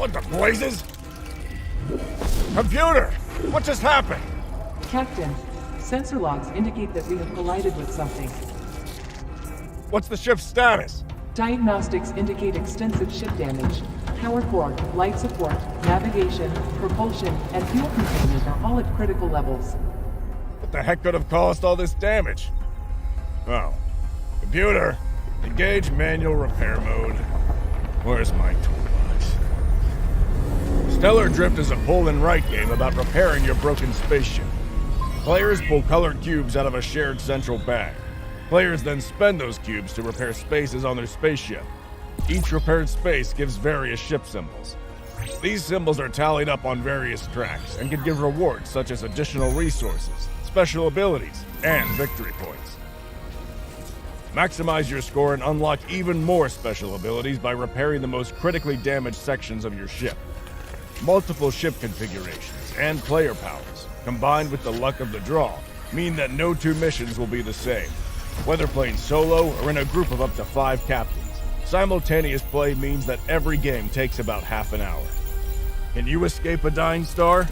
What the blazes? Computer! What just happened? Captain, sensor logs indicate that we have collided with something. What's the ship's status? Diagnostics indicate extensive ship damage. Power core, light support, navigation, propulsion, and fuel containment are all at critical levels. What the heck could have caused all this damage? Oh. Computer, engage manual repair mode. Where's my toolbox? Stellar Drift is a pull and write game about repairing your broken spaceship. Players pull colored cubes out of a shared central bag. Players then spend those cubes to repair spaces on their spaceship. Each repaired space gives various ship symbols. These symbols are tallied up on various tracks and can give rewards such as additional resources, special abilities, and victory points. Maximize your score and unlock even more special abilities by repairing the most critically damaged sections of your ship. Multiple ship configurations and player powers, combined with the luck of the draw, mean that no two missions will be the same. Whether playing solo or in a group of up to 5 captains, simultaneous play means that every game takes about half an hour. Can you escape a dying star?